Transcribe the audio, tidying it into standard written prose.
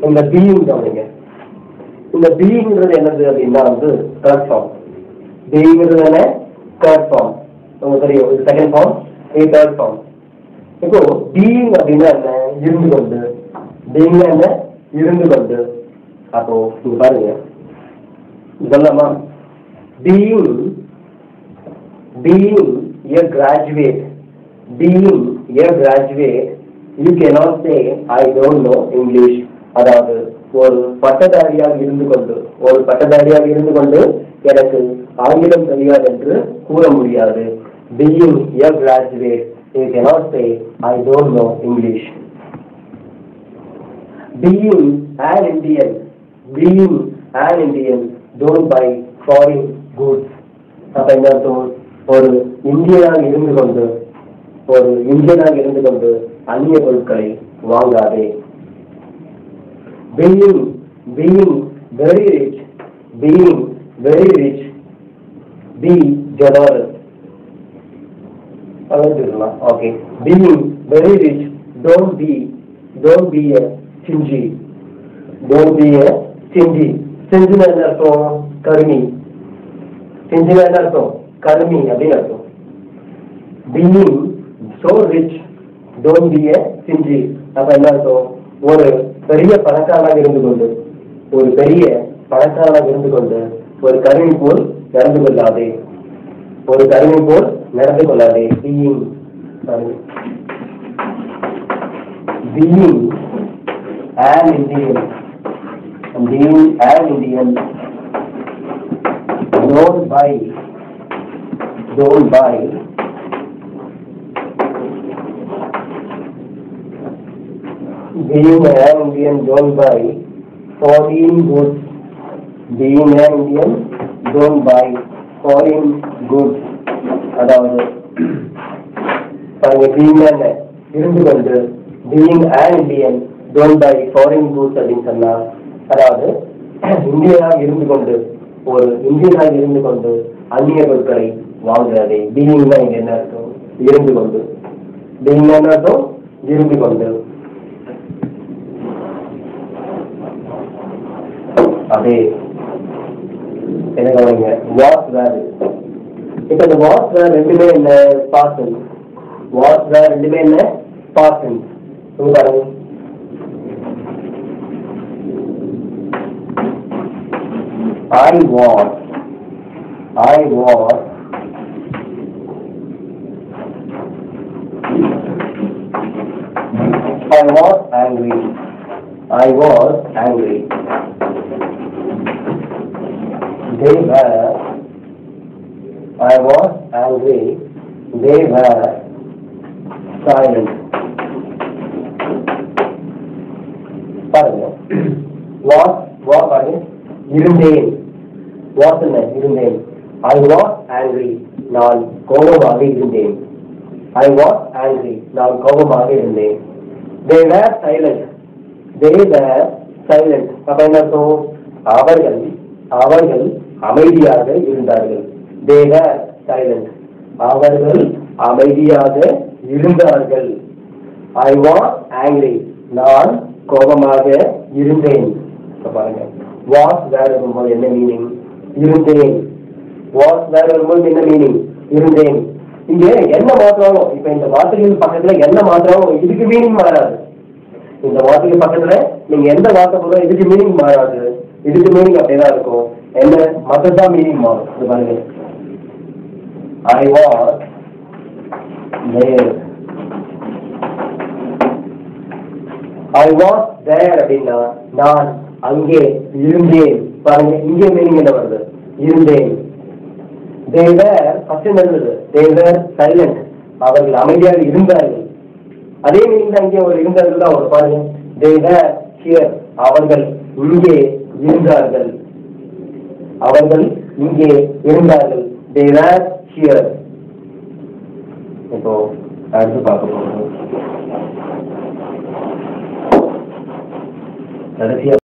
இந்த பீயிங் கவனிங்க. இந்த பீயிங்கிறது என்னது அப்படின்னா வந்து தேர்ட் ஃபார்ம். பீயிங்கிறது என்ன? Third form. உங்களுக்கு தெரியும், இது செகண்ட் ஃபார்ம், இது தேர்ட் ஃபார்ம். இப்போ பீயிங் அப்படின்னா என்ன? இருந்து கொண்டு. பீயிங் என்ன? இருந்து கொண்டு. அப்போ இங்க பாருங்க, சொல்லலாமா? Being a graduate, being a graduate, you cannot say I don't know English. அதாவது ஒரு பட்டதாரியாக இருந்து கொண்டு எனக்கு ஆங்கிலம் தெரியாது என்று கூற முடியாது. Being a graduate, you cannot say I don't know English. Being an Indian, don't buy foreign goods. அப்ப என்ன அர்த்தம்? ஒரு இந்தியனாக இருந்து கொண்டு அந்நிய பொருட்களை வாங்காதே. being very rich, be generous. Okay, being very rich, don't be a stingy. stingy என்ன அர்த்தம்? கருமி. stingy என்ன அர்த்தம்? கருமி அப்படின்னு அர்த்தம். being so rich, don't be a stingy. அப்ப என்ன அர்த்தம்? ஒரு பெரிய பணக்காரனாக இருந்து கொண்டு ஒரு கருமி போல் நடந்து கொள்ளாதே. being an Indian, don't buy being an Indian, don't buy foreign goods. அதாவது being an Indian, don't buy foreign goods அப்படின்னு சொன்னா, அதாவது இந்தியனாக இருந்து கொண்டு அந்நிய பொருட்களை வாங்குறதே. பீயிங்னா இங்க என்ன அர்த்தம்? இருந்து கொண்டு. பீயிங் என்ன அர்த்தம்? இருந்து கொண்டு. அதே என்ன கவனிங்க, வாஸ் வேர். இப்ப இந்த வாஸ் வேர் ரெண்டுமே என்ன? பாஸ்ட். வாஸ் வேர் ரெண்டுமே என்ன? பாஸ்ட். பாருங்க, I was angry. They were silent. பாருங்க, பாருங்க, இருந்தேன். இருந்தேன். I was angry, நான் கோபமாக இருந்தேன். They were silent. அப்ப என்ன அர்த்தம்? அவர்கள் அமைதியாக இருந்தார்கள். They were silent. அவர்கள் அமைதியாக இருந்தார்கள். I was angry, நான் கோபமாக இருந்தேன். பாருங்க, was வேற வரும்போது என்ன மீனிங்? இருந்தேன். was வேற வரும்போது என்ன மீனிங்? இருந்தேன். இங்க என்ன மாத்திரம், இப்ப இந்த வார்த்தைகள் பக்கத்துல என்ன மாத்திரம், இதுக்கு மீனிங் மாறாது. இந்த வார்த்தைகள் பக்கத்துல நீங்க எந்த வார்த்தை போடுறோம், இதுக்கு மீனிங் மாறாது. இதுக்கு மீனிங் அப்படிதான் இருக்கும். என்ன மத்ததான் மீனிங் மாறும். இது பாருங்க, I was there அப்படின்னா நான் அங்கே இருந்தேன். பாருங்க, இங்கே மீனிங் என்ன வருது? இருந்தேன். They were first இருந்தது. They were silent. அவர்கள் அமைதியாக இருந்தார்கள். அதே மீனிங் தான் இங்கே ஒரு இருந்தார்கள் தான் ஒரு. பாருங்க, They were here. அவர்கள் இங்கே இருந்தார்கள். They were here. இப்போ அடுத்து பார்க்க போறோம். கடைசியா